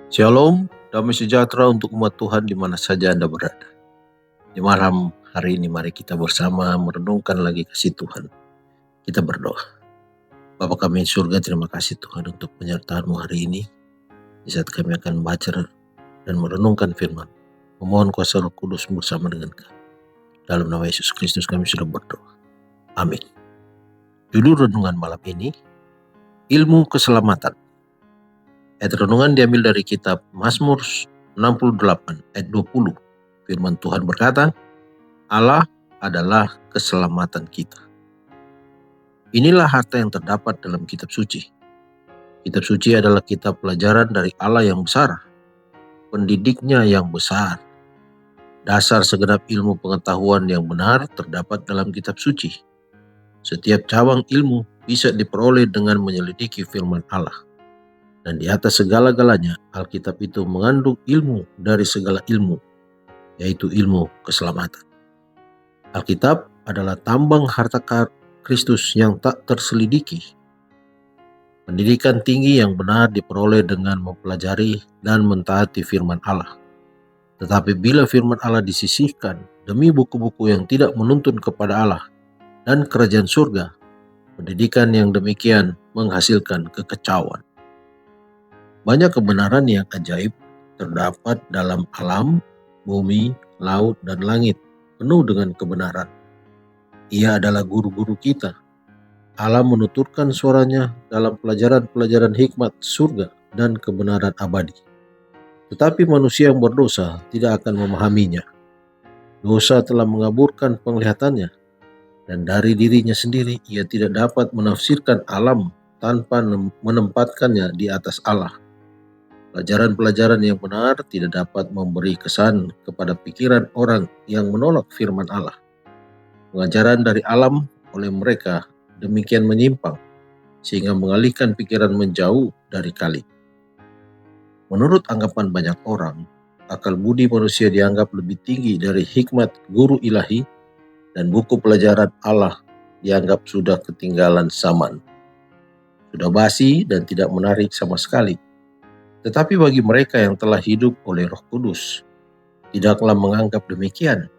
Shalom, damai sejahtera untuk umat Tuhan di mana saja Anda berada. Di malam hari ini mari kita bersama merenungkan lagi kasih Tuhan. Kita berdoa. Bapa kami di surga, terima kasih Tuhan untuk penyertaan-Mu hari ini. Di saat kami akan membaca dan merenungkan firman. Memohon kuasa Roh Kudus bersama dengan kami. Dalam nama Yesus Kristus kami sudah berdoa. Amin. Judul renungan malam ini, ilmu keselamatan. Ayat renungan diambil dari kitab Mazmur 68 ayat 20. Firman Tuhan berkata, Allah adalah keselamatan kita. Inilah harta yang terdapat dalam kitab suci. Kitab suci adalah kitab pelajaran dari Allah yang besar, pendidiknya yang besar. Dasar segenap ilmu pengetahuan yang benar terdapat dalam kitab suci. Setiap cabang ilmu bisa diperoleh dengan menyelidiki firman Allah. Dan di atas segala-galanya, Alkitab itu mengandung ilmu dari segala ilmu, yaitu ilmu keselamatan. Alkitab adalah tambang harta Kristus yang tak terselidiki. Pendidikan tinggi yang benar diperoleh dengan mempelajari dan mentaati firman Allah. Tetapi bila firman Allah disisihkan demi buku-buku yang tidak menuntun kepada Allah dan kerajaan surga, pendidikan yang demikian menghasilkan kekacauan. Banyak kebenaran yang ajaib terdapat dalam alam, bumi, laut, dan langit, penuh dengan kebenaran. Ia adalah guru-guru kita. Allah menuturkan suaranya dalam pelajaran-pelajaran hikmat surga dan kebenaran abadi. Tetapi manusia yang berdosa tidak akan memahaminya. Dosa telah mengaburkan penglihatannya, dan dari dirinya sendiri ia tidak dapat menafsirkan alam tanpa menempatkannya di atas Allah. Pelajaran-pelajaran yang benar tidak dapat memberi kesan kepada pikiran orang yang menolak firman Allah. Pengajaran dari alam oleh mereka demikian menyimpang, sehingga mengalihkan pikiran menjauh dari kali. Menurut anggapan banyak orang, akal budi manusia dianggap lebih tinggi dari hikmat guru ilahi, dan buku pelajaran Allah dianggap sudah ketinggalan zaman. Sudah basi dan tidak menarik sama sekali. Tetapi bagi mereka yang telah hidup oleh Roh Kudus, tidaklah menganggap demikian.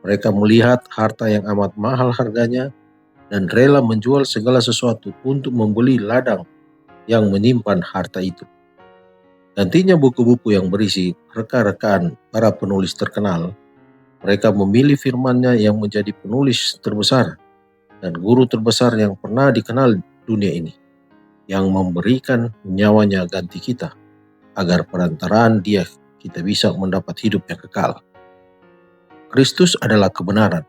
Mereka melihat harta yang amat mahal harganya dan rela menjual segala sesuatu untuk membeli ladang yang menyimpan harta itu. Gantinya buku-buku yang berisi reka-rekaan para penulis terkenal, mereka memilih firman-Nya yang menjadi penulis terbesar dan guru terbesar yang pernah dikenal dunia ini, yang memberikan nyawanya ganti kita, agar perantaraan Dia kita bisa mendapat hidup yang kekal. Kristus adalah kebenaran,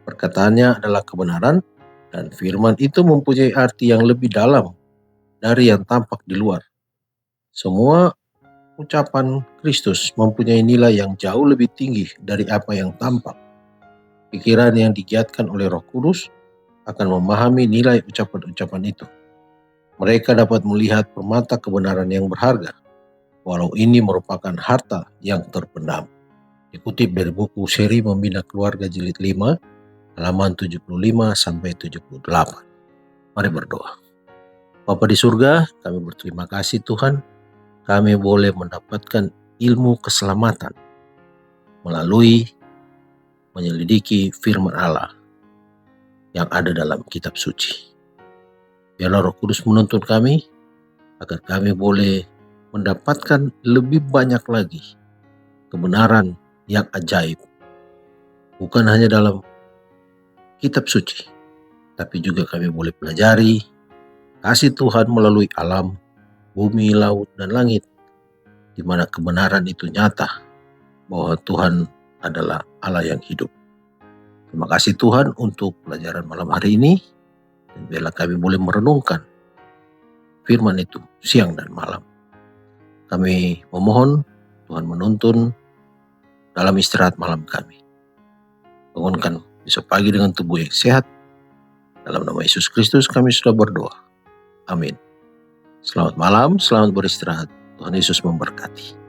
perkataannya adalah kebenaran, dan firman itu mempunyai arti yang lebih dalam dari yang tampak di luar. Semua ucapan Kristus mempunyai nilai yang jauh lebih tinggi dari apa yang tampak. Pikiran yang digiatkan oleh Roh Kudus akan memahami nilai ucapan-ucapan itu. Mereka dapat melihat permata kebenaran yang berharga, walau ini merupakan harta yang terpendam. Dikutip dari buku Seri Membina Keluarga Jilid 5, halaman 75-78. Mari berdoa. Bapa di surga, kami berterima kasih Tuhan, kami boleh mendapatkan ilmu keselamatan melalui menyelidiki firman Allah yang ada dalam kitab suci. Biarlah Roh Kudus menuntun kami agar kami boleh mendapatkan lebih banyak lagi kebenaran yang ajaib, bukan hanya dalam kitab suci, tapi juga kami boleh pelajari kasih Tuhan melalui alam, bumi, laut, dan langit, di mana kebenaran itu nyata bahwa Tuhan adalah Allah yang hidup. Terima kasih Tuhan untuk pelajaran malam hari ini, dan biarlah kami boleh merenungkan firman itu siang dan malam. Kami memohon Tuhan menuntun dalam istirahat malam kami. Bangunkan besok pagi dengan tubuh yang sehat. Dalam nama Yesus Kristus kami sudah berdoa. Amin. Selamat malam, selamat beristirahat. Tuhan Yesus memberkati.